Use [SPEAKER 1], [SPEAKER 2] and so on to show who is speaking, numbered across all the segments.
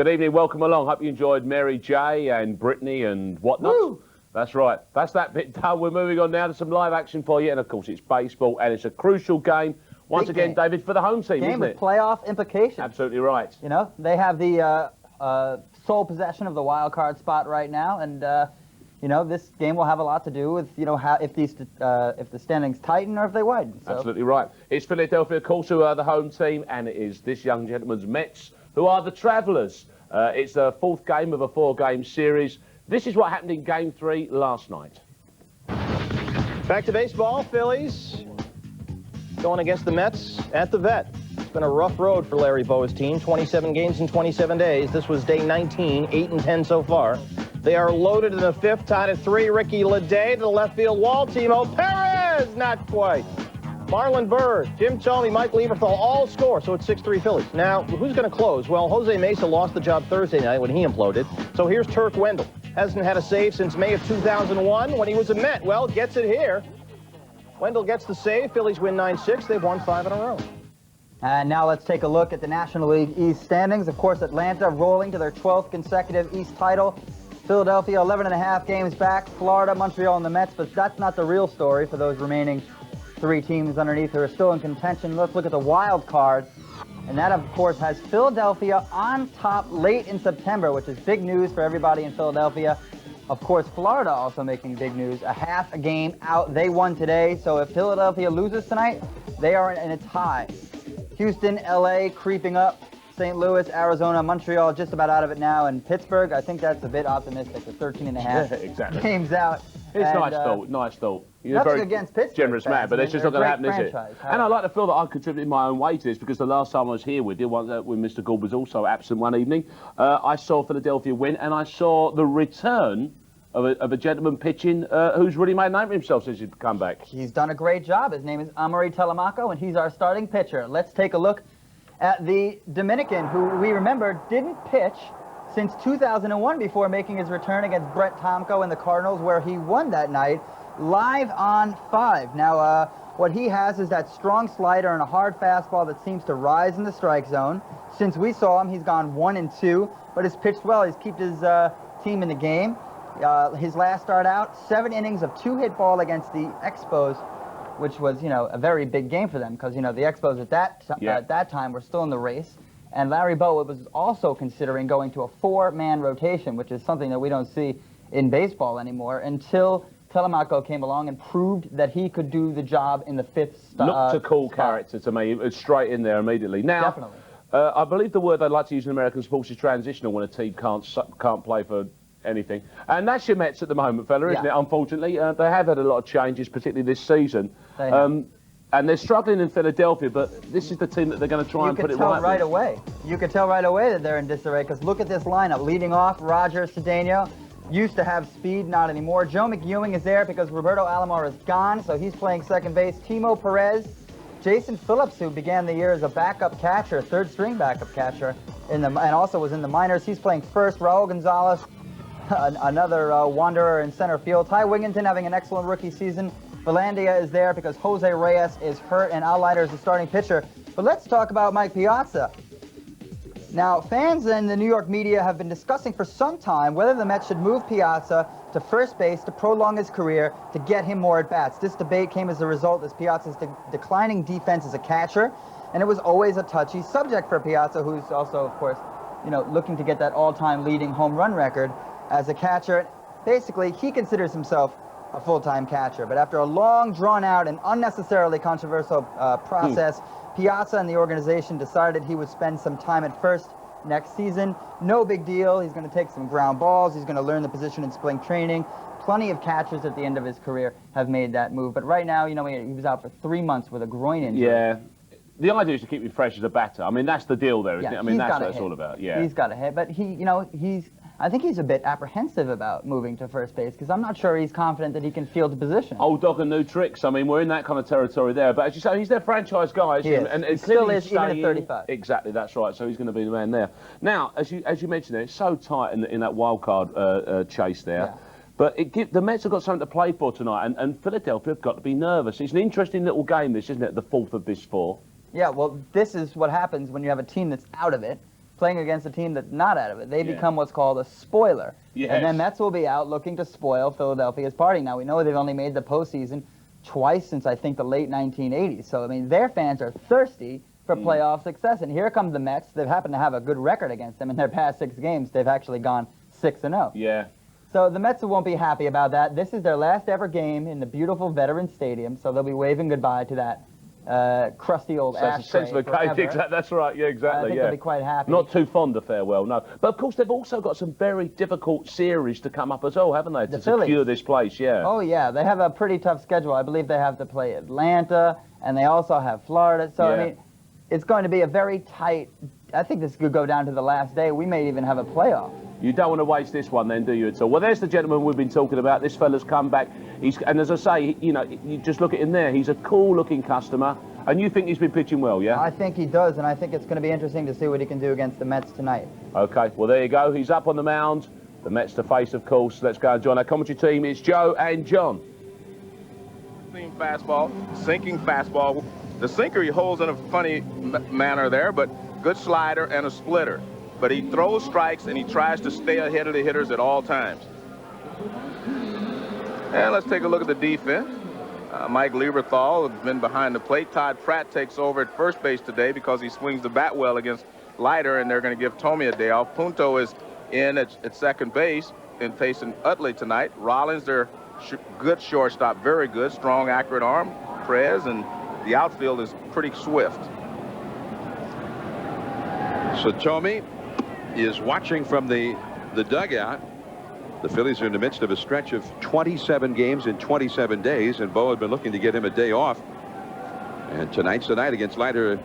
[SPEAKER 1] Good evening, welcome along. Hope you enjoyed Mary J and Brittany and whatnot. Woo! That's right. That's that bit done. We're moving on now to some live action for you. And, of course, it's baseball, and it's a crucial game. Once again, David, for the home team, isn't it?
[SPEAKER 2] Game with playoff implications.
[SPEAKER 1] Absolutely right.
[SPEAKER 2] You know, they have the sole possession of the wild card spot right now, and you know, this game will have a lot to do with, you know, how if the standings tighten or if they widen. So.
[SPEAKER 1] Absolutely right. It's Philadelphia, of course, who are the home team, and it is this young gentleman's Mets who are the travellers. It's the fourth game of a four-game series. This is what happened in Game 3 last night.
[SPEAKER 3] Back to baseball, Phillies going against the Mets at the Vet. It's been a rough road for Larry Bowa's team. 27 games in 27 days. This was day 19, 8-10 so far. They are loaded in the fifth, tied at 3. Ricky Leday to the left field wall. Timo Perez, not quite. Marlon Byrd, Jim Thome, Mike Lieberthal all score, so it's 6-3 Phillies. Now, who's going to close? Well, Jose Mesa lost the job Thursday night when he imploded. So here's Turk Wendell. Hasn't had a save since May of 2001 when he was a Met. Well, gets it here. Wendell gets the save. Phillies win 9-6. They've won 5 in a row.
[SPEAKER 2] And now let's take a look at the National League East standings. Of course, Atlanta rolling to their 12th consecutive East title. Philadelphia 11.5 games back. Florida, Montreal, and the Mets. But that's not the real story for those remaining 3 teams underneath who are still in contention. Let's look at the wild card. And that, of course, has Philadelphia on top late in September, which is big news for everybody in Philadelphia. Of course, Florida also making big news. A half a game out. They won today. So if Philadelphia loses tonight, they are in a tie. Houston, L.A. creeping up. St. Louis, Arizona, Montreal just about out of it now. And Pittsburgh, I think that's a bit optimistic. With 13.5 games out.
[SPEAKER 1] It's nice thought, nice thought. You're
[SPEAKER 2] nothing
[SPEAKER 1] very
[SPEAKER 2] against Pittsburgh
[SPEAKER 1] generous man, but it's just not going to happen, is it? And I like to feel that I contributed my own way to this, because the last time I was here with you, when Mr. Gould was also absent one evening, I saw Philadelphia win, and I saw the return of a gentleman pitching who's really made a name for himself since he's come back.
[SPEAKER 2] He's done a great job. His name is Amaury Telemaco, and he's our starting pitcher. Let's take a look at the Dominican, who we remember didn't pitch since 2001 before making his return against Brett Tomko and the Cardinals, where he won that night live on 5. Now, what he has is that strong slider and a hard fastball that seems to rise in the strike zone. Since we saw him, he's gone 1-2, but has pitched well. He's kept his team in the game. His last start out, 7 innings of 2-hit ball against the Expos, which was, you know, a very big game for them, because, you know, the Expos at that time were still in the race. And Larry Bowa was also considering going to a 4-man rotation, which is something that we don't see in baseball anymore, until Telemaco came along and proved that he could do the job in the 5th spot.
[SPEAKER 1] Looked a cool character to me. It was straight in there immediately. Now,
[SPEAKER 2] definitely.
[SPEAKER 1] I believe the word they like to use in American sports is transitional, when a team can't play for anything. And that's your Mets at the moment, fella, isn't it? Unfortunately, they have had a lot of changes, particularly this season. And they're struggling in Philadelphia, but this is the team that they're going to try and put it right
[SPEAKER 2] away. You could tell right away that they're in disarray, because look at this lineup. Leading off, Roger Cedeno. Used to have speed, not anymore. Joe McEwing is there because Roberto Alomar is gone, so he's playing second base. Timo Perez. Jason Phillips, who began the year as a backup catcher, third-string backup catcher, and also was in the minors. He's playing first. Raul Gonzalez, another wanderer in center field. Ty Wigginton having an excellent rookie season. Valandia is there because Jose Reyes is hurt, and Allider is the starting pitcher. But let's talk about Mike Piazza. Now, fans and the New York media have been discussing for some time whether the Mets should move Piazza to first base to prolong his career, to get him more at-bats. This debate came as a result of Piazza's declining defense as a catcher, and it was always a touchy subject for Piazza, who's also, of course, you know, looking to get that all-time leading home run record as a catcher. Basically, he considers himself a full-time catcher. But after a long, drawn-out, and unnecessarily controversial process, Piazza and the organization decided he would spend some time at first next season. No big deal. He's going to take some ground balls. He's going to learn the position in spring training. Plenty of catchers at the end of his career have made that move. But right now, you know, he was out for 3 months with a groin injury.
[SPEAKER 1] Yeah. The idea is to keep him fresh as a batter. I mean, that's the deal there, isn't it? I mean, that's what it's all about. Yeah.
[SPEAKER 2] He's got a hit, but I think he's a bit apprehensive about moving to first base, because I'm not sure he's confident that he can field the position.
[SPEAKER 1] Old dog and new tricks. I mean, we're in that kind of territory there. But as you say, he's their franchise guy.
[SPEAKER 2] And he still is, even at 35.
[SPEAKER 1] Exactly, that's right. So he's going to be the man there. Now, as you mentioned there, it's so tight in that wild card chase there. Yeah. But the Mets have got something to play for tonight, and Philadelphia have got to be nervous. It's an interesting little game, this, isn't it? The 4th of this 4.
[SPEAKER 2] Yeah, well, this is what happens when you have a team that's out of it. playing against a team that's not out of it. They become what's called a spoiler.
[SPEAKER 1] Yes.
[SPEAKER 2] And then Mets will be out looking to spoil Philadelphia's party. Now, we know they've only made the postseason twice since, I think, the late 1980s. So, I mean, their fans are thirsty for playoff success. And here come the Mets. They've happened to have a good record against them in their past 6 games. They've actually gone 6-0.
[SPEAKER 1] Yeah.
[SPEAKER 2] So the Mets won't be happy about that. This is their last ever game in the beautiful Veterans Stadium, so they'll be waving goodbye to that crusty old ashtray forever.
[SPEAKER 1] That's right, yeah, exactly.
[SPEAKER 2] I think they'll be quite happy.
[SPEAKER 1] Not too fond of farewell, no. But of course, they've also got some very difficult series to come up as well, haven't they, to secure this place, yeah.
[SPEAKER 2] Oh, yeah, they have a pretty tough schedule. I believe they have to play Atlanta, and they also have Florida. So, I mean, it's going to be a very tight, I think this could go down to the last day. We may even have a playoff.
[SPEAKER 1] You don't want to waste this one then, do you, at all? Well, there's the gentleman we've been talking about. This fella's come back. And as I say, you know, you just look at him there. He's a cool-looking customer. And you think he's been pitching well, yeah?
[SPEAKER 2] I think he does, and I think it's going to be interesting to see what he can do against the Mets tonight.
[SPEAKER 1] Okay, well, there you go. He's up on the mound. The Mets to face, of course. Let's go and join our commentary team. It's Joe and John.
[SPEAKER 4] Fastball, sinking fastball. The sinker he holds in a funny manner there, but good slider and a splitter. But he throws strikes and he tries to stay ahead of the hitters at all times. And let's take a look at the defense. Mike Lieberthal has been behind the plate. Todd Pratt takes over at first base today because he swings the bat well against Leiter, and they're going to give Tomey a day off. Punto is in at second base and facing Utley tonight. Rollins, their good shortstop, very good, strong, accurate arm. Perez, and the outfield is pretty swift.
[SPEAKER 5] So Tomey is watching from the dugout. The Phillies are in the midst of a stretch of 27 games in 27 days, and Bo had been looking to get him a day off. And tonight's the night against Leiter,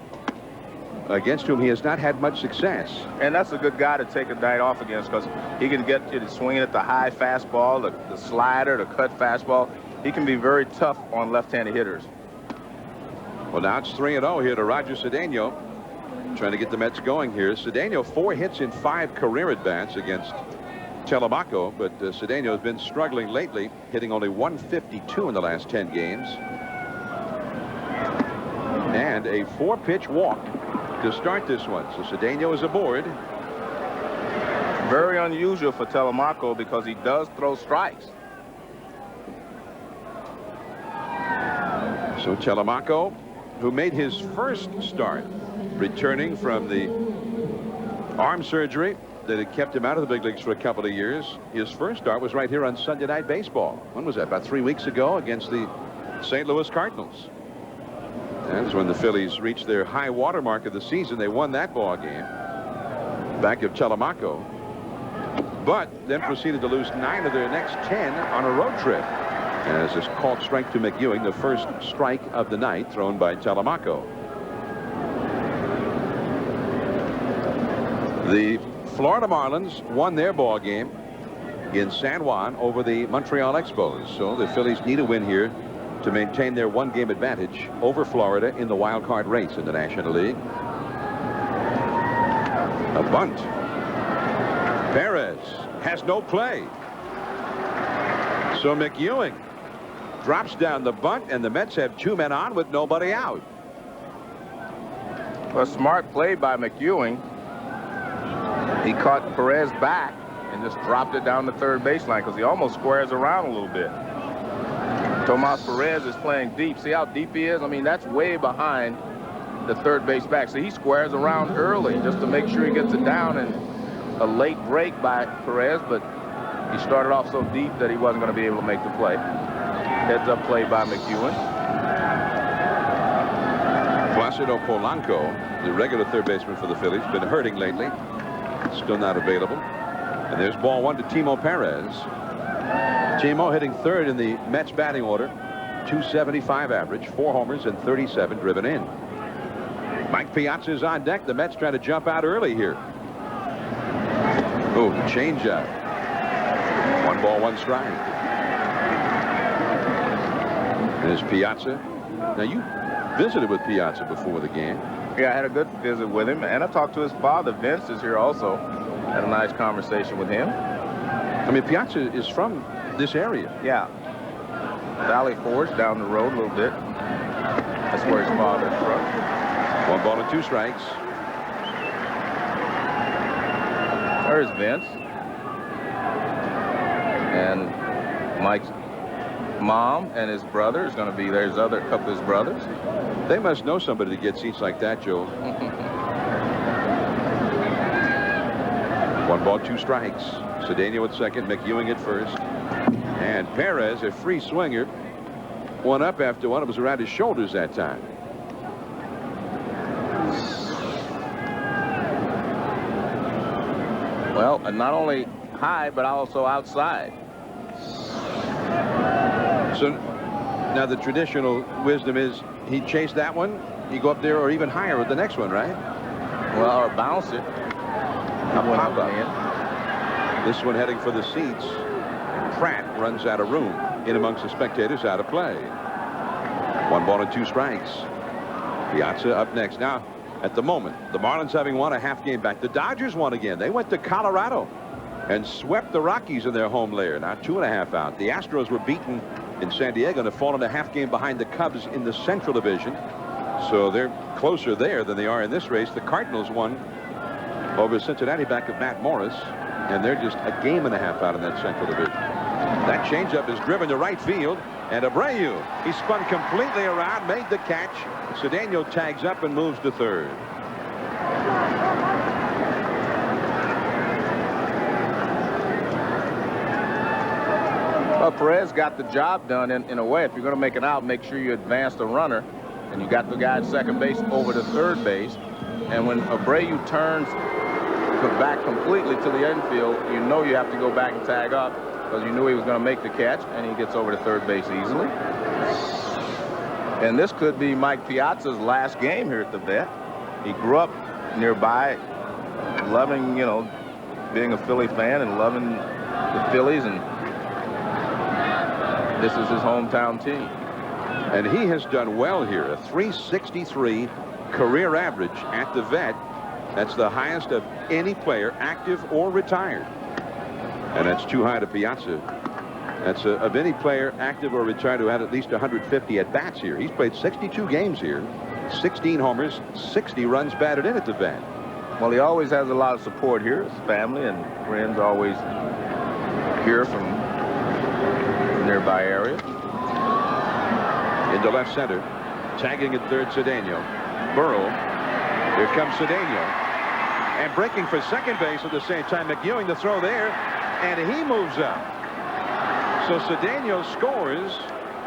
[SPEAKER 5] against whom he has not had much success.
[SPEAKER 4] And that's a good guy to take a night off against, because he can get you to swinging at the high fastball, the slider, the cut fastball. He can be very tough on left-handed hitters.
[SPEAKER 5] Well, now it's 3-0 here to Roger Cedeno, trying to get the Mets going here. Cedeno 4 hits in 5 career at-bats against Telemaco, but Cedeno has been struggling lately, hitting only 152 in the last 10 games. And a 4-pitch walk to start this one. So Cedeno is aboard.
[SPEAKER 4] Very unusual for Telemaco because he does throw strikes.
[SPEAKER 5] So Telemaco, who made his first start returning from the arm surgery that had kept him out of the big leagues for a couple of years. His first start was right here on Sunday Night Baseball. When was that? About 3 weeks ago against the St. Louis Cardinals. That was when the Phillies reached their high water mark of the season. They won that ball game back of Telemaco, but then proceeded to lose 9 of their next 10 on a road trip. As this called strike to McEwing, the first strike of the night thrown by Telemaco. The Florida Marlins won their ball game in San Juan over the Montreal Expos. So the Phillies need a win here to maintain their 1-game advantage over Florida in the wild card race in the National League. A bunt. Perez has no play. So McEwing drops down the bunt, and the Mets have 2 men on with nobody out.
[SPEAKER 4] A smart play by McEwing. He caught Perez back and just dropped it down the third baseline because he almost squares around a little bit. Tomas Perez is playing deep. See how deep he is? I mean, that's way behind the third base back. So he squares around early just to make sure he gets it down, and a late break by Perez, but he started off so deep that he wasn't going to be able to make the play. Heads up play by McEwing.
[SPEAKER 5] Placido Polanco, the regular third baseman for the Phillies, been hurting lately. Still not available. And there's ball 1 to Timo Perez. Timo hitting third in the Mets batting order. .275 average, 4 homers and 37 driven in. Mike Piazza is on deck. The Mets trying to jump out early here. Oh, changeup. 1 ball, 1 strike. There's Piazza. Now, you visited with Piazza before the game.
[SPEAKER 4] Yeah, I had a good visit with him, and I talked to his father. Vince is here also. Had a nice conversation with him.
[SPEAKER 5] I mean, Piazza is from this area.
[SPEAKER 4] Yeah. Valley Forge down the road a little bit. That's where his father's from.
[SPEAKER 5] 1 ball and 2 strikes.
[SPEAKER 4] There's Vince. And Mike's mom and his brother is going to be there. There's a couple of his brothers.
[SPEAKER 5] They must know somebody to get seats like that, Joe. 1 ball, 2 strikes. Cedeno at second, McEwing at first. And Perez, a free swinger, one up after one. It was around his shoulders that time.
[SPEAKER 4] Well, not only high, but also outside.
[SPEAKER 5] So now the traditional wisdom is he'd chase that one, he'd go up there or even higher with the next one, right?
[SPEAKER 4] Well, or bounce it.
[SPEAKER 5] Pop up. This one heading for the seats. Pratt runs out of room. In amongst the spectators, out of play. 1 ball and 2 strikes. Piazza up next. Now, at the moment, the Marlins having won a half game back. The Dodgers won again. They went to Colorado and swept the Rockies in their home lair. Now 2.5 out. The Astros were beaten in San Diego and have fallen a half game behind the Cubs in the Central Division. So they're closer there than they are in this race. The Cardinals won over Cincinnati back of Matt Morris, and they're just a game and a half out in that Central Division. That changeup is driven to right field, and Abreu, he spun completely around, made the catch. Cedeno tags up and moves to third.
[SPEAKER 4] Well, Perez got the job done in a way. If you're going to make it out, make sure you advance the runner, and you got the guy at second base over to third base. And when Abreu turns back completely to the infield, you know you have to go back and tag up, because you knew he was going to make the catch, and he gets over to third base easily. And this could be Mike Piazza's last game here at the vet. He grew up nearby, loving, you know, being a Philly fan and loving the Phillies, and this is his hometown team.
[SPEAKER 5] And he has done well here. A .363 career average at the vet. That's the highest of any player, active or retired. And that's too high to Piazza. That's of any player, active or retired, who had at least 150 at-bats here. He's played 62 games here, 16 homers, 60 runs batted in at the vet.
[SPEAKER 4] Well, he always has a lot of support here. His family and friends always here from the nearby area.
[SPEAKER 5] Into left center, tagging at third, Cedeno. Burrow. Here comes Cedeno. And breaking for second base at the same time. McEwing the throw there, and he moves up. So Cedeno scores,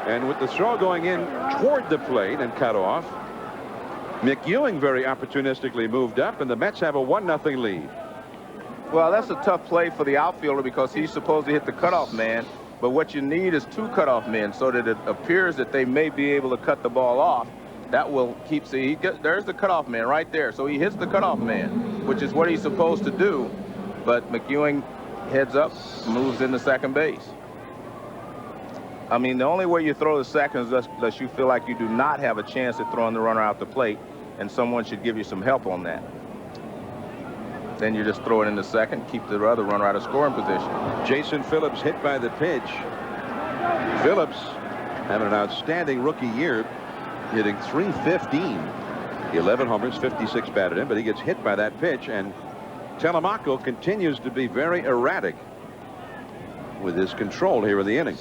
[SPEAKER 5] and with the throw going in toward the plate and cut off, McEwing very opportunistically moved up, and the Mets have a 1-0 lead.
[SPEAKER 4] Well, that's a tough play for the outfielder, because he's supposed to hit the cutoff man. But what you need is 2 cutoff men, so that it appears that they may be able to cut the ball off. That will keep, see, there's the cutoff man right there. So he hits the cutoff man, which is what he's supposed to do. But McEwing heads up, moves into second base. I mean, the only way you throw the second is unless you feel like you do not have a chance at throwing the runner out the plate, and someone should give you some help on that. Then you just throw it in the second, keep the other runner out of scoring position.
[SPEAKER 5] Jason Phillips hit by the pitch. Phillips having an outstanding rookie year, hitting .315. 11 homers, 56 batted in, but he gets hit by that pitch, and Telemaco continues to be very erratic with his control here in the inning.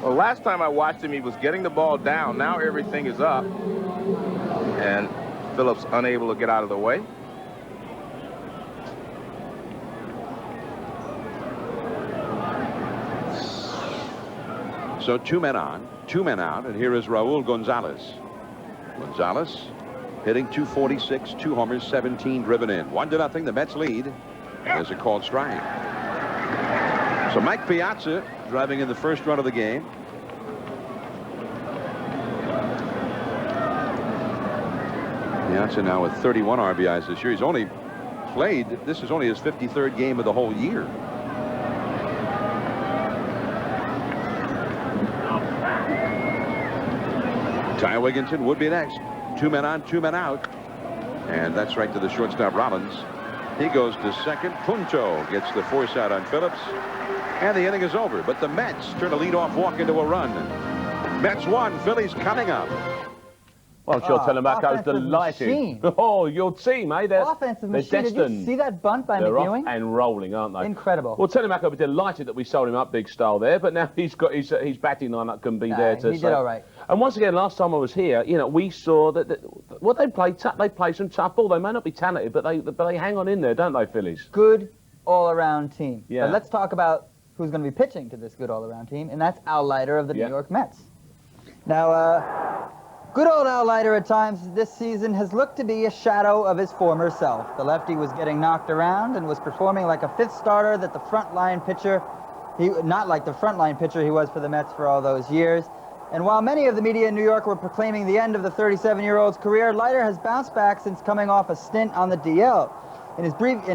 [SPEAKER 4] Well, last time I watched him, he was getting the ball down. Now everything is up, and Phillips unable to get out of the way.
[SPEAKER 5] So 2 men on, 2 men out, and here is Raul Gonzalez. Gonzalez hitting .246, 2 homers, 17 driven in. 1-0, the Mets lead. There's a called strike. So Mike Piazza driving in the first run of the game. Piazza now with 31 RBIs this year. He's only played, this is only his 53rd game of the whole year. Ty Wigginton would be next. 2 men on, 2 men out. And that's right to the shortstop, Rollins. He goes to second. Punto gets the force out on Phillips. And the inning is over. But the Mets turn a leadoff walk into a run. Mets 1, Phillies coming up.
[SPEAKER 1] Well, I'm sure Telemaco's delighted.
[SPEAKER 2] Machine.
[SPEAKER 1] Oh, your team, eh?
[SPEAKER 2] Offensive machine.
[SPEAKER 1] Destined.
[SPEAKER 2] Did you see that bunt by
[SPEAKER 1] They're
[SPEAKER 2] McEwing?
[SPEAKER 1] off and rolling, aren't they?
[SPEAKER 2] Incredible.
[SPEAKER 1] Well, Telemaco will be delighted that we sold him up big style there, but now he's got his batting lineup can be there to
[SPEAKER 2] he did all right.
[SPEAKER 1] And once again, last time I was here, you know, we saw that they play some tough ball. They may not be talented, but they hang on in there, don't they, Phillies?
[SPEAKER 2] Good all-around team.
[SPEAKER 1] Yeah.
[SPEAKER 2] But let's talk about who's going to be pitching to this good all-around team, and that's Al Leiter of the New York Mets. Now, good old Al Leiter at times this season has looked to be a shadow of his former self. The lefty was getting knocked around and was performing like a fifth starter that the frontline pitcher, not like the frontline pitcher he was for the Mets for all those years. And while many of the media in New York were proclaiming the end of the 37-year-old's career, Leiter has bounced back since coming off a stint on the DL. In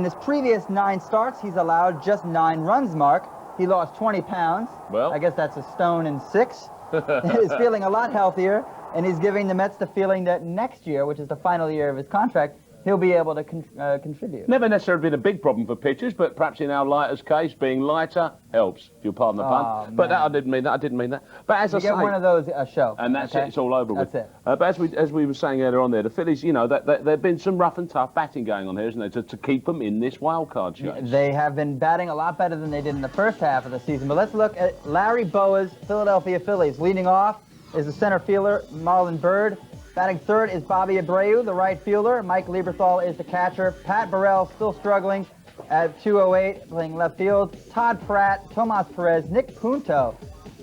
[SPEAKER 2] his previous 9 starts, he's allowed just 9 runs, Mark. He lost 20 pounds. Well, I guess that's a stone and 6. He's feeling a lot healthier, and he's giving the Mets the feeling that next year, which is the final year of his contract, he'll be able to contribute.
[SPEAKER 1] Never necessarily been a big problem for pitchers, but perhaps in our Leiter's case, being lighter helps, if you'll pardon the pun. But I didn't mean that. But as I say,
[SPEAKER 2] get one of those a show.
[SPEAKER 1] And that's it, it's all over with.
[SPEAKER 2] That's it.
[SPEAKER 1] But as we were saying earlier on there, the Phillies, you know, there have been some rough and tough batting going on here, isn't there, to keep them in this wild card chase.
[SPEAKER 2] They have been batting a lot better than they did in the first half of the season. But let's look at Larry Bowa's Philadelphia Phillies. Leading off is the center fielder, Marlon Byrd. Batting third is Bobby Abreu, the right fielder. Mike Lieberthal is the catcher. Pat Burrell still struggling at 208, playing left field. Todd Pratt, Tomas Perez, Nick Punto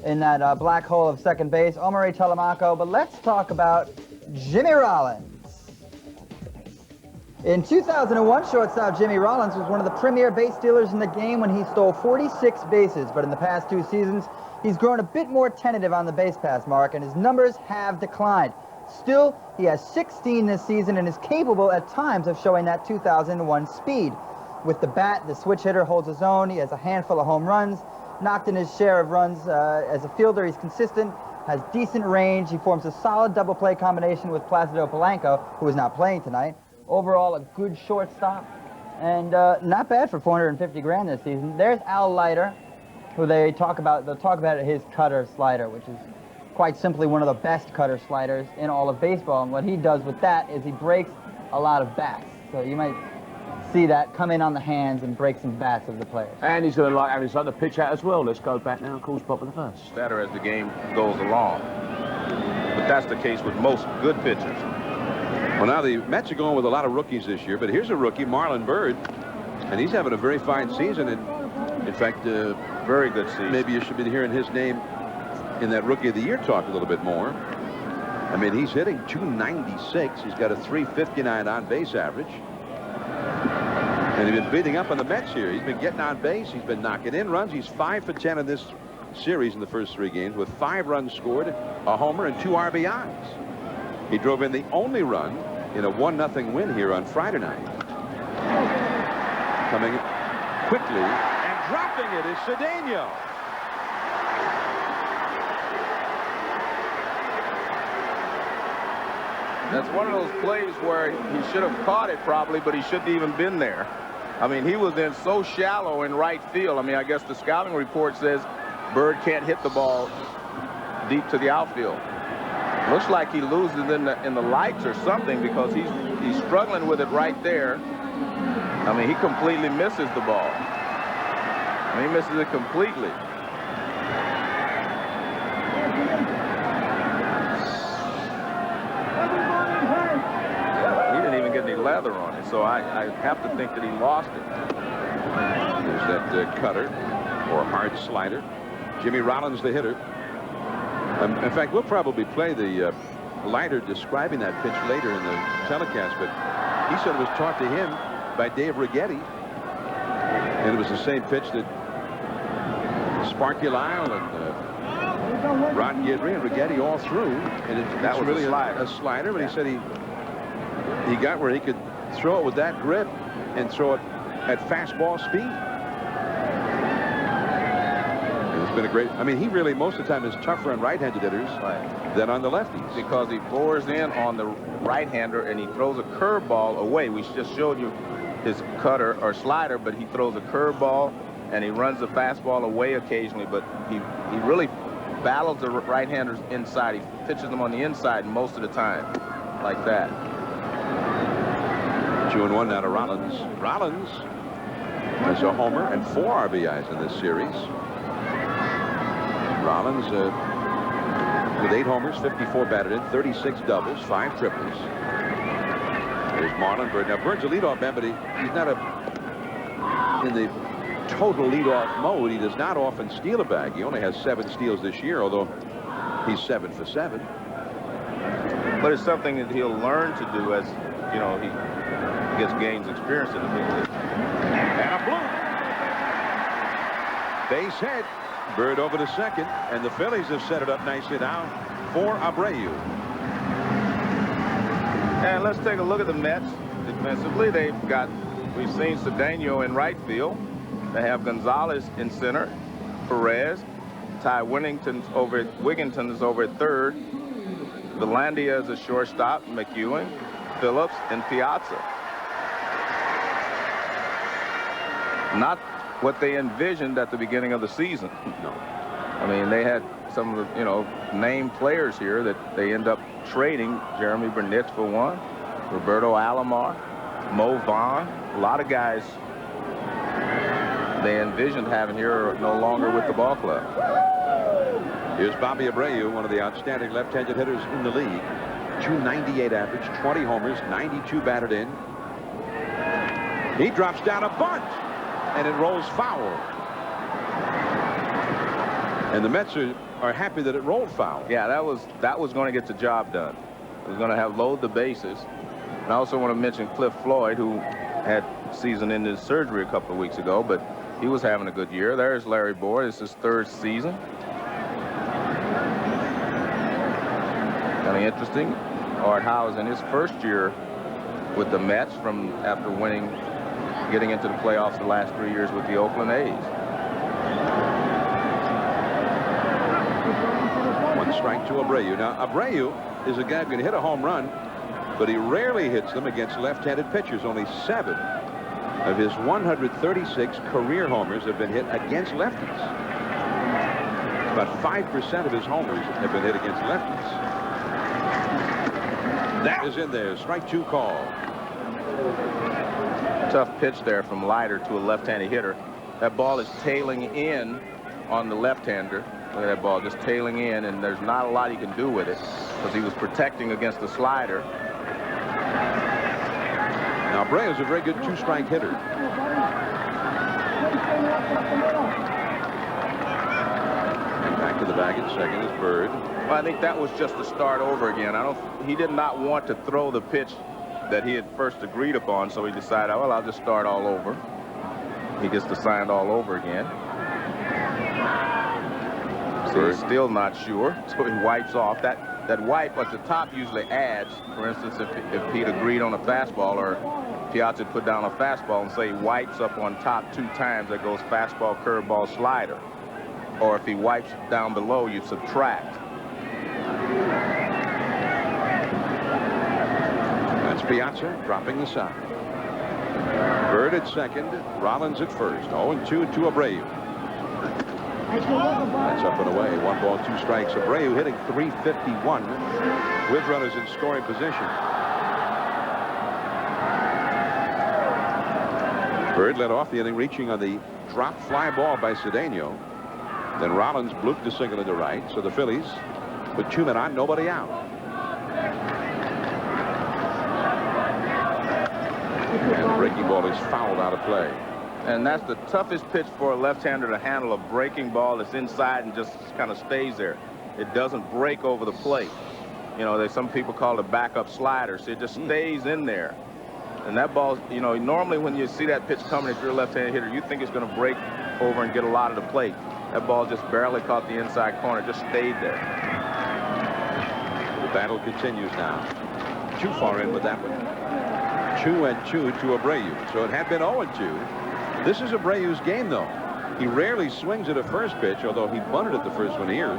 [SPEAKER 2] in that black hole of second base. Omar Telemaco. But let's talk about Jimmy Rollins. In 2001, shortstop Jimmy Rollins was one of the premier base stealers in the game when he stole 46 bases. But in the past 2 seasons, he's grown a bit more tentative on the base pass mark, and his numbers have declined. Still, he has 16 this season and is capable at times of showing that 2001 speed. With the bat, the switch hitter holds his own. He has a handful of home runs, knocked in his share of runs. As a fielder, he's consistent, has decent range. He forms a solid double play combination with Placido Polanco, who is not playing tonight. Overall, a good shortstop, and not bad for $450 grand this season. There's Al Leiter, who they'll talk about his cutter slider, which is quite simply one of the best cutter sliders in all of baseball. And what he does with that is he breaks a lot of bats. So you might see that come in on the hands and break some bats of the players.
[SPEAKER 1] And he's going to like having something to pitch out as well. Let's go back now. Calls Pop of the first.
[SPEAKER 4] Better as the game goes along. But that's the case with most good pitchers.
[SPEAKER 5] Well, now the Mets are going with a lot of rookies this year, but here's a rookie, Marlon Byrd, and he's having a very fine season. And in fact,
[SPEAKER 4] very good season.
[SPEAKER 5] Maybe you should be hearing his name in that Rookie of the Year talk a little bit more. I mean, he's hitting .296. He's got a .359 on base average. And he's been beating up on the Mets here. He's been getting on base. He's been knocking in runs. He's 5 for 10 in this series in the first 3 games with 5 runs scored, a homer, and 2 RBIs. He drove in the only run in a 1-0 win here on Friday night. Coming quickly and dropping it is Cedeno.
[SPEAKER 4] That's one of those plays where he should have caught it probably, but he shouldn't even been there. I mean, he was in so shallow in right field. I mean, I guess the scouting report says Bird can't hit the ball deep to the outfield. Looks like he loses in the lights or something, because he's struggling with it right there. I mean, he completely misses the ball. I mean, he misses it completely. Leather on it, so I have to think that he lost it.
[SPEAKER 5] There's that cutter or hard slider. Jimmy Rollins, the hitter. In fact, we'll probably play the Leiter describing that pitch later in the telecast, but he said it was taught to him by Dave Righetti, and it was the same pitch that Sparky Lyle and Ron Guidry and Righetti all threw, and that was really a slider, but he said he got where he could throw it with that grip and throw it at fastball speed. And it's been a great, I mean, he really most of the time is tougher on right-handed hitters than on the lefties.
[SPEAKER 4] Because he bores in on the right-hander and he throws a curveball away. We just showed you his cutter or slider, but he throws a curveball and he runs the fastball away occasionally, but he really battles the right-handers inside. He pitches them on the inside most of the time. like that.
[SPEAKER 5] 2-1 now to Rollins. Rollins has a homer and 4 RBIs in this series. Rollins with 8 homers, 54 batted in, 36 doubles, 5 triples. There's Marlon Byrd. Now Bird's a leadoff man, but he's not in the total leadoff mode. He does not often steal a bag. He only has 7 steals this year, although he's 7 for 7.
[SPEAKER 4] But it's something that he'll learn to do as, you know, he gains experience in the big league.
[SPEAKER 5] And a bloop. Base hit. Bird over to second, and the Phillies have set it up nicely now for Abreu.
[SPEAKER 4] And let's take a look at the Mets. Defensively, we've seen Cedeno in right field. They have Gonzalez in center, Perez, Ty Wigginton is over at third, Velandia is a shortstop, McEwing, Phillips, and Piazza. Not what they envisioned at the beginning of the season.
[SPEAKER 5] No.
[SPEAKER 4] I mean, they had some of the, you know, named players here that they end up trading. Jeremy Burnett for one, Roberto Alomar, Mo Vaughn. A lot of guys they envisioned having here are no longer with the ball club.
[SPEAKER 5] Here's Bobby Abreu, one of the outstanding left-handed hitters in the league. 298 average, 20 homers, 92 batted in. He drops down a bunt, and it rolls foul. And the Mets are happy that it rolled foul.
[SPEAKER 4] Yeah, that was going to get the job done. It was going to have load the bases. And I also want to mention Cliff Floyd, who had season-ending surgery a couple of weeks ago, but he was having a good year. There's Larry Boyd. It's his 3rd season. Kind of interesting. Art Howe is in his 1st year with the Mets after getting into the playoffs the last 3 years with the Oakland A's.
[SPEAKER 5] 1 strike to Abreu. Now, Abreu is a guy who can hit a home run, but he rarely hits them against left-handed pitchers. Only 7 of his 136 career homers have been hit against lefties. About 5% of his homers have been hit against lefties. That is in there. Strike 2 call.
[SPEAKER 4] Tough pitch there from Leiter to a left-handed hitter. That ball is tailing in on the left-hander. Look at that ball just tailing in, and there's not a lot he can do with it because he was protecting against the slider.
[SPEAKER 5] Now, Abreu is a very good 2-strike hitter. And back to the bag at second is Bird.
[SPEAKER 4] Well, I think that was just to start over again. He did not want to throw the pitch that he had first agreed upon, so he decided, well, I'll just start all over. He gets to sign all over again. So he's still not sure, so he wipes off. That wipe at the top usually adds. For instance, if Pete agreed on a fastball, or Piazza put down a fastball and say he wipes up on top 2 times, that goes fastball, curveball, slider. Or if he wipes down below, you subtract.
[SPEAKER 5] That's Piazza dropping the side. Bird at second, Rollins at first. 0-2 to Abreu. That's up and away. 1 ball, 2 strikes. Abreu hitting .351 with runners in scoring position. Bird led off the inning, reaching on the drop fly ball by Cedeno. Then Rollins blooped to single into right, so the Phillies with 2 men on, nobody out. And the breaking ball is fouled out of play.
[SPEAKER 4] And that's the toughest pitch for a left-hander to handle, a breaking ball that's inside and just kind of stays there. It doesn't break over the plate. You know, some people call it a backup slider, so it just stays in there. And that ball, you know, normally when you see that pitch coming, if you're a left-handed hitter, you think it's going to break over and get a lot of the plate. That ball just barely caught the inside corner, just stayed there.
[SPEAKER 5] The battle continues now. Too far in with that one. 2-2 to Abreu. So it had been 0-2. This is Abreu's game, though. He rarely swings at a first pitch, although he bunted at the first one here.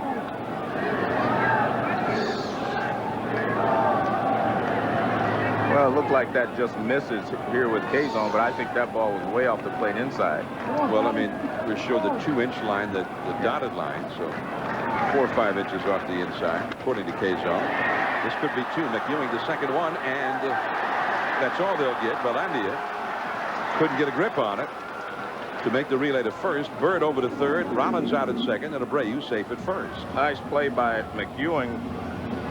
[SPEAKER 4] Well, it looked like that just misses here with Kazon, but I think that ball was way off the plate inside.
[SPEAKER 5] Well, I mean, we showed the 2-inch line, the dotted line, so 4 or 5 inches off the inside, according to Kazon. This could be two. McEwing the second one, and that's all they'll get. Valandia couldn't get a grip on it to make the relay to first. Bird over to third. Rollins out at second, and Abreu safe at first.
[SPEAKER 4] Nice play by McEwing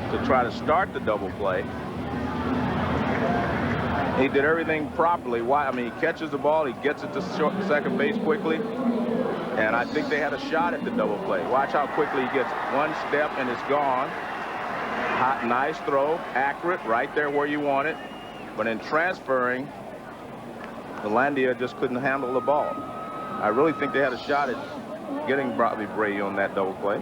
[SPEAKER 4] to try to start the double play. He did everything properly. Why? I mean, he catches the ball, he gets it to second base quickly, and I think they had a shot at the double play. Watch how quickly he gets one step and it's gone. Hot, nice throw, accurate, right there where you want it. But in transferring, Valandia just couldn't handle the ball. I really think they had a shot at getting Abreu on that double play.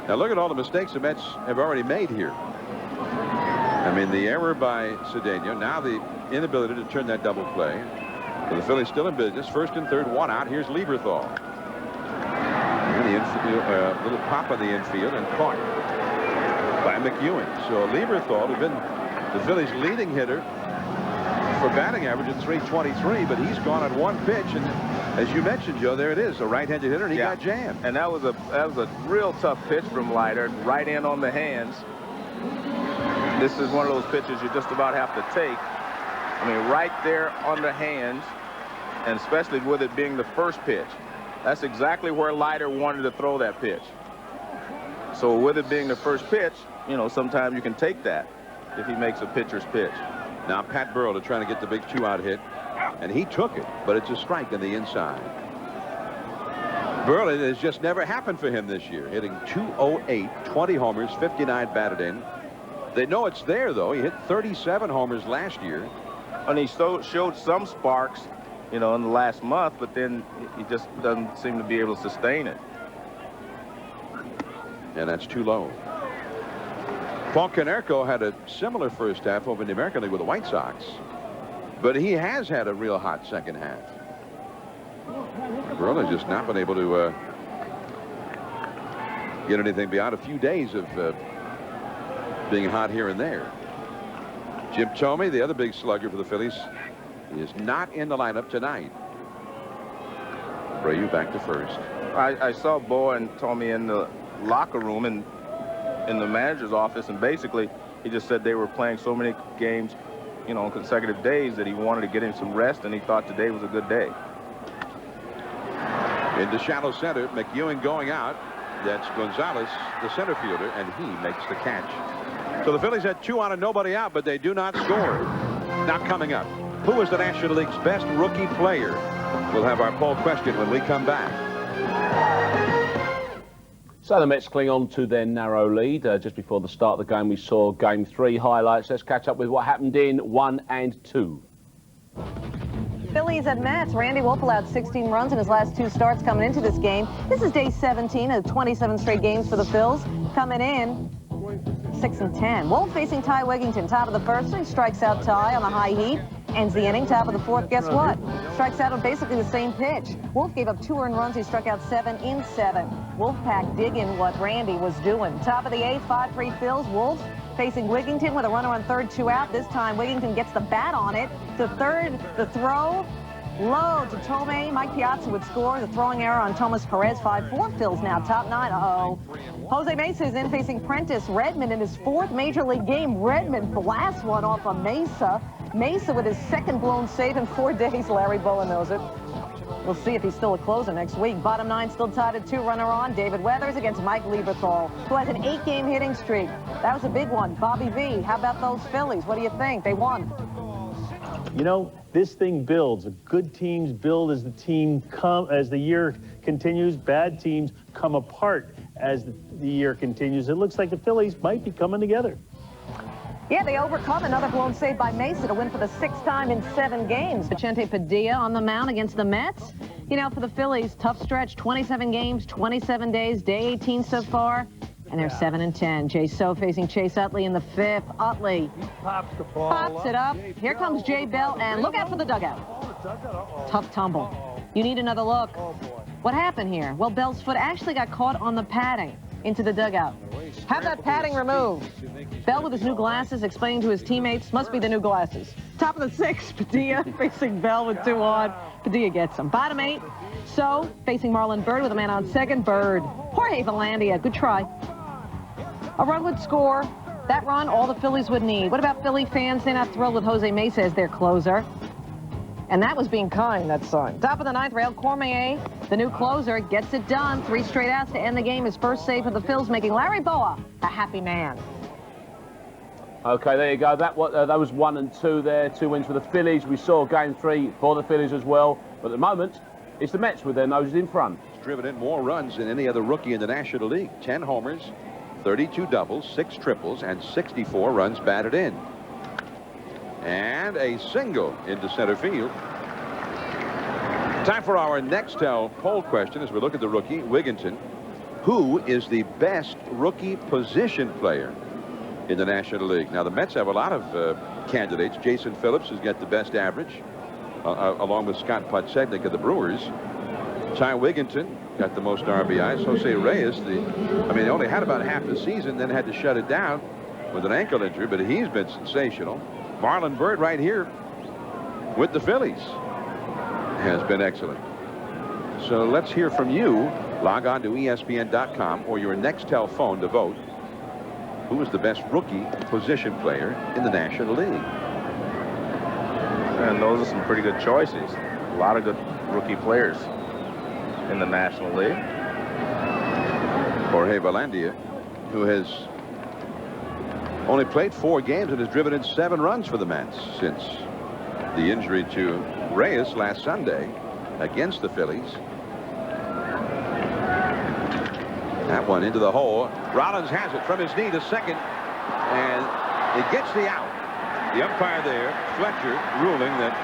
[SPEAKER 5] Now look at all the mistakes the Mets have already made here. I mean, the error by Cedeno, now the inability to turn that double play. So the Phillies still in business. First and third, one out. Here's Lieberthal. And the infield, little pop on the infield and caught by McEwing. So Lieberthal had been the Phillies' leading hitter for batting average at .323, but he's gone on one pitch, and as you mentioned, Joe, there it is, a right-handed hitter, and he got jammed.
[SPEAKER 4] And that was a real tough pitch from Leiter, right in on the hands. This is one of those pitches you just about have to take. I mean, right there on the hands, and especially with it being the first pitch. That's exactly where Leiter wanted to throw that pitch. So with it being the first pitch, you know, sometimes you can take that if he makes a pitcher's pitch.
[SPEAKER 5] Now Pat Burrell to try to get the big two-out hit, and he took it, but it's a strike on the inside. Burrell, it has just never happened for him this year, hitting .208, 20 homers, 59 batted in. They know it's there, though. He hit 37 homers last year.
[SPEAKER 4] And he showed some sparks, you know, in the last month, but then he just doesn't seem to be able to sustain it.
[SPEAKER 5] And that's too low. Paul Konerko had a similar first half over in the American League with the White Sox, but he has had a real hot second half. Burrell has just not been able to get anything beyond a few days of being hot here and there. Jim Thome, the other big slugger for the Phillies, is not in the lineup tonight. Abreu back to first.
[SPEAKER 4] I saw Bo and Thome in the locker room and in the manager's office, and basically he just said they were playing so many games, you know, on consecutive days that he wanted to get in some rest, and he thought today was a good day.
[SPEAKER 5] Into shallow center, McEwing going out. That's Gonzalez, the center fielder, and he makes the catch. So the Phillies had 2 out and nobody out, but they do not score. Now coming up, who is the National League's best rookie player? We'll have our poll question when we come back.
[SPEAKER 1] So the Mets cling on to their narrow lead. Just before the start of the game, we saw Game 3 highlights. Let's catch up with what happened in 1 and 2.
[SPEAKER 6] Phillies at Mets. Randy Wolf allowed 16 runs in his last 2 starts coming into this game. This is day 17 of 27 straight games for the Phils. Coming in 6 and 10. Wolf facing Ty Wigington. Top of the first, he strikes out Ty on the high heat. Ends the inning. Top of the fourth, guess what? Strikes out on basically the same pitch. Wolf gave up 2 earned runs. He struck out 7 in 7. Wolfpack digging what Randy was doing. Top of the 8th, 5-3 Phils. Wolf facing Wigington with a runner on third, 2 out. This time Wigington gets the bat on it. To third, the throw. Low to Thome. Mike Piazza would score. The throwing error on Thomas Perez. 5-4 Phils now. Top 9. Uh-oh. Jose Mesa is in facing Prentice Redmond in his 4th Major League game. Redmond blasts one off of Mesa. Mesa with his 2nd blown save in 4 days. Larry Bowen knows it. We'll see if he's still a closer next week. Bottom 9 still tied at 2. Runner on. David Weathers against Mike Lieberthal, who has an 8-game hitting streak. That was a big one. Bobby V, how about those Phillies? What do you think? They won.
[SPEAKER 7] You know, this thing builds. Good teams build as the year continues. Bad teams come apart as the year continues. It looks like the Phillies might be coming together.
[SPEAKER 6] Yeah, they overcome another blown save by Mesa to win for the 6th time in 7 games. Vicente Padilla on the mound against the Mets. You know, for the Phillies, tough stretch, 27 games, 27 days, day 18 so far, and they're 7 and 10. Jay So facing Chase Utley in the 5th. Utley pops it up. Here comes Jay Bell, and look out for the dugout. Tough tumble. You need another look. What happened here? Well, Bell's foot actually got caught on the padding into the dugout. Have that padding removed. Bell with his new glasses explaining to his teammates, must be the new glasses. Top of the 6th, Padilla facing Bell with 2 on. Padilla gets him. Bottom 8, So facing Marlon Bird with a man on second. Bird. Jorge Valandia, good try. A run would score. That run, all the Phillies would need. What about Philly fans? They're not thrilled with Jose Mesa as their closer. And that was being kind, that sign. Top of the ninth, Rail Cormier, the new closer, gets it done. 3 straight outs to end the game. His first save for the Phils, making Larry Boa a happy man.
[SPEAKER 1] Okay, there you go. That was 1 and 2 there. 2 wins for the Phillies. We saw game 3 for the Phillies as well. But at the moment, it's the Mets with their noses in front.
[SPEAKER 5] He's driven in more runs than any other rookie in the National League. 10 homers, 32 doubles, 6 triples, and 64 runs batted in. And a single into center field. Time for our Nextel poll question as we look at the rookie, Wigginton. Who is the best rookie position player in the National League? Now, the Mets have a lot of candidates. Jason Phillips has got the best average, along with Scott Podsednik of the Brewers. Ty Wigginton got the most RBIs. Jose Reyes, they only had about half the season, then had to shut it down with an ankle injury, but he's been sensational. Marlon Byrd right here with the Phillies has been excellent. So let's hear from you. Log on to ESPN.com or your Nextel phone to vote. Who is the best rookie position player in the National League?
[SPEAKER 4] And those are some pretty good choices. A lot of good rookie players in the National League.
[SPEAKER 5] Jorge Velandia, who has only played 4 games and has driven in 7 runs for the Mets since the injury to Reyes last Sunday against the Phillies. That one into the hole. Rollins has it from his knee to second, and it gets the out. The umpire there, Fletcher, ruling that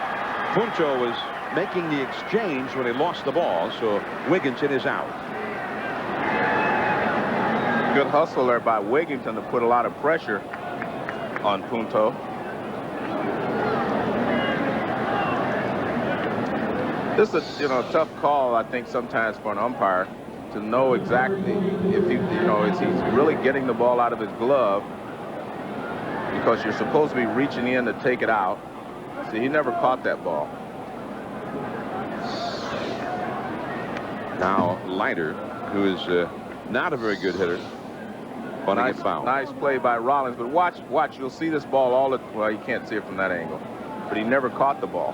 [SPEAKER 5] Punto was making the exchange when he lost the ball, so Wigginton is out.
[SPEAKER 4] Good hustle there by Wigginton to put a lot of pressure on Punto. This is a tough call, I think, sometimes for an umpire to know exactly if is he's really getting the ball out of his glove, because you're supposed to be reaching in to take it out. See, he never caught that ball.
[SPEAKER 5] Now Leiter, who is not a very good hitter, punting it foul.
[SPEAKER 4] Nice play by Rollins, but watch, you'll see this ball all the, well, you can't see it from that angle, but he never caught the ball.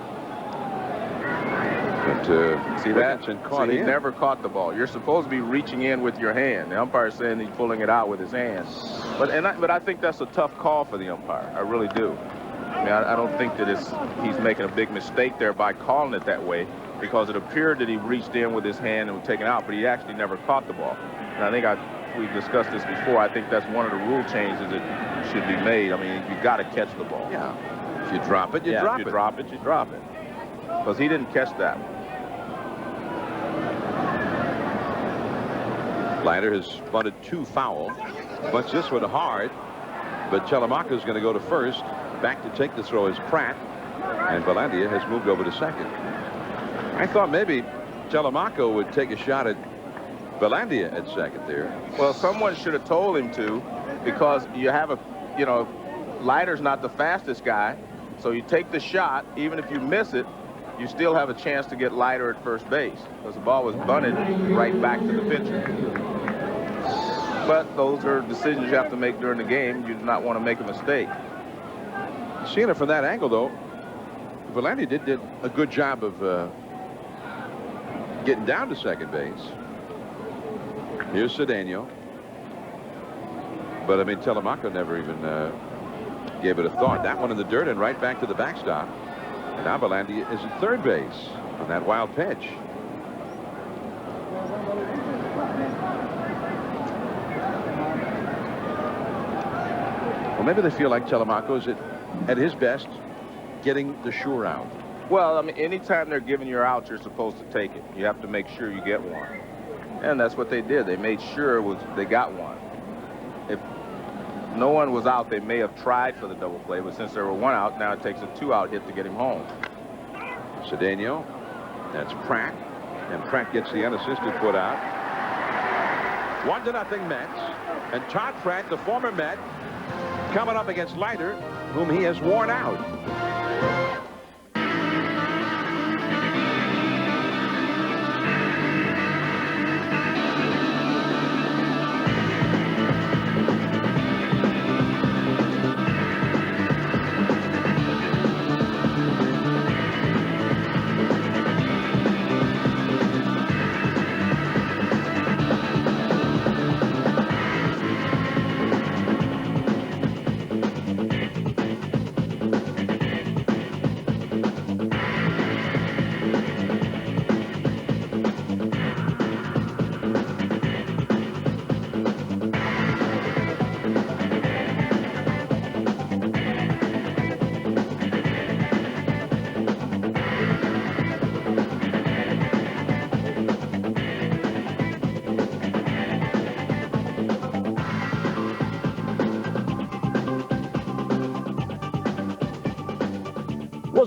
[SPEAKER 5] But
[SPEAKER 4] see that?
[SPEAKER 5] Caught
[SPEAKER 4] he never caught the ball. You're supposed to be reaching in with your hand. The umpire's saying he's pulling it out with his hand. But I think that's a tough call for the umpire. I really do. I mean, I don't think that he's making a big mistake there by calling it that way, because it appeared that he reached in with his hand and was taken out, but he actually never caught the ball. And I think we've discussed this before. I think that's one of the rule changes that should be made. I mean, you got to catch the ball.
[SPEAKER 5] Yeah. If you drop it, you drop it.
[SPEAKER 4] If you drop it, you drop it. Because he didn't catch that.
[SPEAKER 5] Leiter has bunted 2 foul. Bunts this one hard, but Telemaco is going to go to first. Back to take the throw is Pratt, and Velandia has moved over to second. I thought maybe Telemaco would take a shot at Velandia at second there.
[SPEAKER 4] Well, someone should have told him to, because you have Leiter's not the fastest guy, so you take the shot. Even if you miss it, you still have a chance to get Leiter at first base, because the ball was bunted right back to the pitcher. But those are decisions you have to make during the game. You do not want to make a mistake.
[SPEAKER 5] Seeing it from that angle, though, Velandia did a good job of getting down to second base. Here's Cedeno. But, I mean, Telemaco never even gave it a thought. That one in the dirt and right back to the backstop. And now Velandia is at third base on that wild pitch. Well, maybe they feel like Telemaco is at his best getting the sure out.
[SPEAKER 4] Well, I mean, anytime they're giving you out, you're supposed to take it. You have to make sure you get one. And that's what they did. They made sure they got one. If no one was out, they may have tried for the double play, but since there were 1 out, now it takes a 2-out hit to get him home.
[SPEAKER 5] Cedeno, that's Pratt, and Pratt gets the unassisted put out. 1-0 Mets, and Todd Pratt, the former Met, coming up against Leiter, whom he has worn out.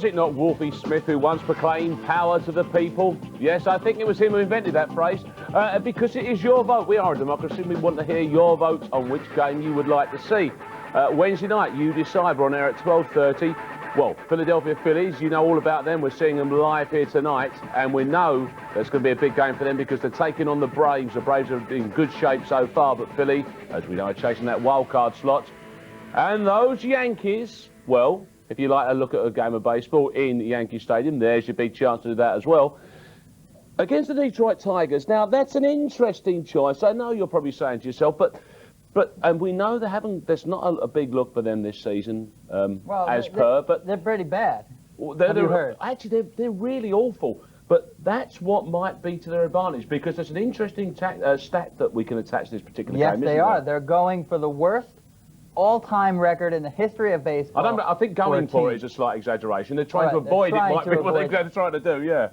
[SPEAKER 1] Was it not Wolfie Smith who once proclaimed power to the people? Yes, I think it was him who invented that phrase. Because it is your vote. We are a democracy. We want to hear your votes on which game you would like to see. Wednesday night, you decide. We're on air at 12:30. Well, Philadelphia Phillies, you know all about them. We're seeing them live here tonight, and we know there's going to be a big game for them because they're taking on the Braves. The Braves are in good shape so far, but Philly, as we know, are chasing that wild card slot. And those Yankees, well, if you like to look at a game of baseball in Yankee Stadium, there's your big chance to do that as well. Against the Detroit Tigers. Now, that's an interesting choice. I know you're probably saying to yourself, and we know there's not a big look for them this season, but
[SPEAKER 2] they're pretty bad.
[SPEAKER 1] Have you heard? Actually, they're really awful. But that's what might be to their advantage, because there's an interesting stat that we can attach to this particular game.
[SPEAKER 2] Yes, they are. They're going for the worst all-time record in the history of baseball.
[SPEAKER 1] I think going for it is a slight exaggeration. They're trying to avoid it. Might be what they're trying to do. Yeah.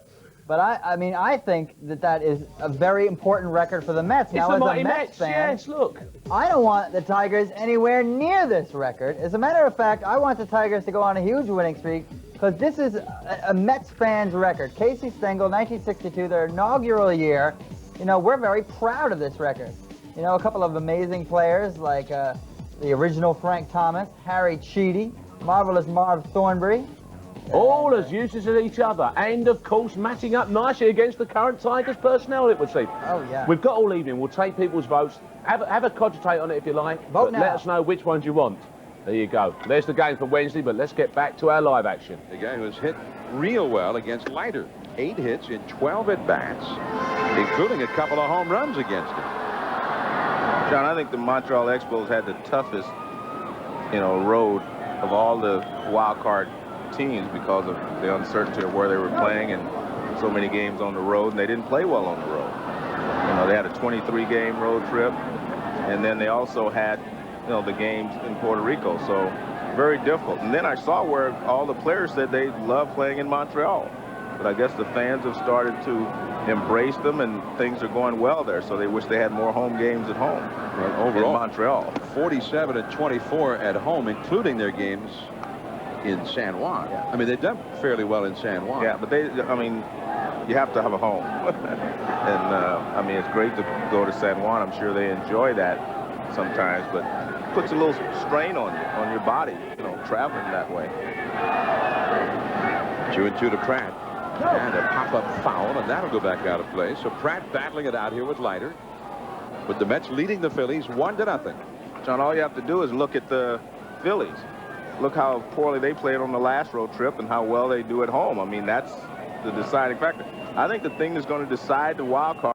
[SPEAKER 2] But I think that is a very important record for the Mets. Now, as a Mets fan,
[SPEAKER 1] yes, look.
[SPEAKER 2] I don't want the Tigers anywhere near this record. As a matter of fact, I want the Tigers to go on a huge winning streak, because this is a Mets fan's record. Casey Stengel, 1962, their inaugural year. You know, we're very proud of this record. You know, a couple of amazing players like the original Frank Thomas, Harry Cheedy, marvelous Marv Thornberry.
[SPEAKER 1] All as useless as each other, and of course matching up nicely against the current Tigers personnel, it would seem.
[SPEAKER 2] Oh yeah.
[SPEAKER 1] We've got all evening. We'll take people's votes. Have a cogitate on it if you like.
[SPEAKER 2] Vote now.
[SPEAKER 1] Let us know which ones you want. There you go. There's the game for Wednesday, but let's get back to our live action.
[SPEAKER 5] The guy who's hit real well against Leiter. 8 hits in 12 at-bats, including a couple of home runs against him.
[SPEAKER 4] John, I think the Montreal Expos had the toughest, road of all the wild card teams because of the uncertainty of where they were playing and so many games on the road, and they didn't play well on the road. They had a 23-game road trip, and then they also had, the games in Puerto Rico, so very difficult. And then I saw where all the players said they love playing in Montreal, but I guess the fans have started to embrace them, and things are going well there, so they wish they had more home games at home.
[SPEAKER 5] Well, overall,
[SPEAKER 4] in Montreal.
[SPEAKER 5] 47 and 24 at home, including their games in San Juan.
[SPEAKER 4] Yeah.
[SPEAKER 5] I mean, they've done fairly well in San Juan.
[SPEAKER 4] Yeah, but you have to have a home. And, it's great to go to San Juan. I'm sure they enjoy that sometimes, but it puts a little strain on your body, traveling that way.
[SPEAKER 5] 2-2 to Pratt. And a pop-up foul, and that'll go back out of play. So Pratt battling it out here with Leiter, with the Mets leading the Phillies 1-0.
[SPEAKER 4] John, all you have to do is look at the Phillies. Look how poorly they played on the last road trip and how well they do at home. I mean, that's the deciding factor. I think the thing that's going to decide the wild card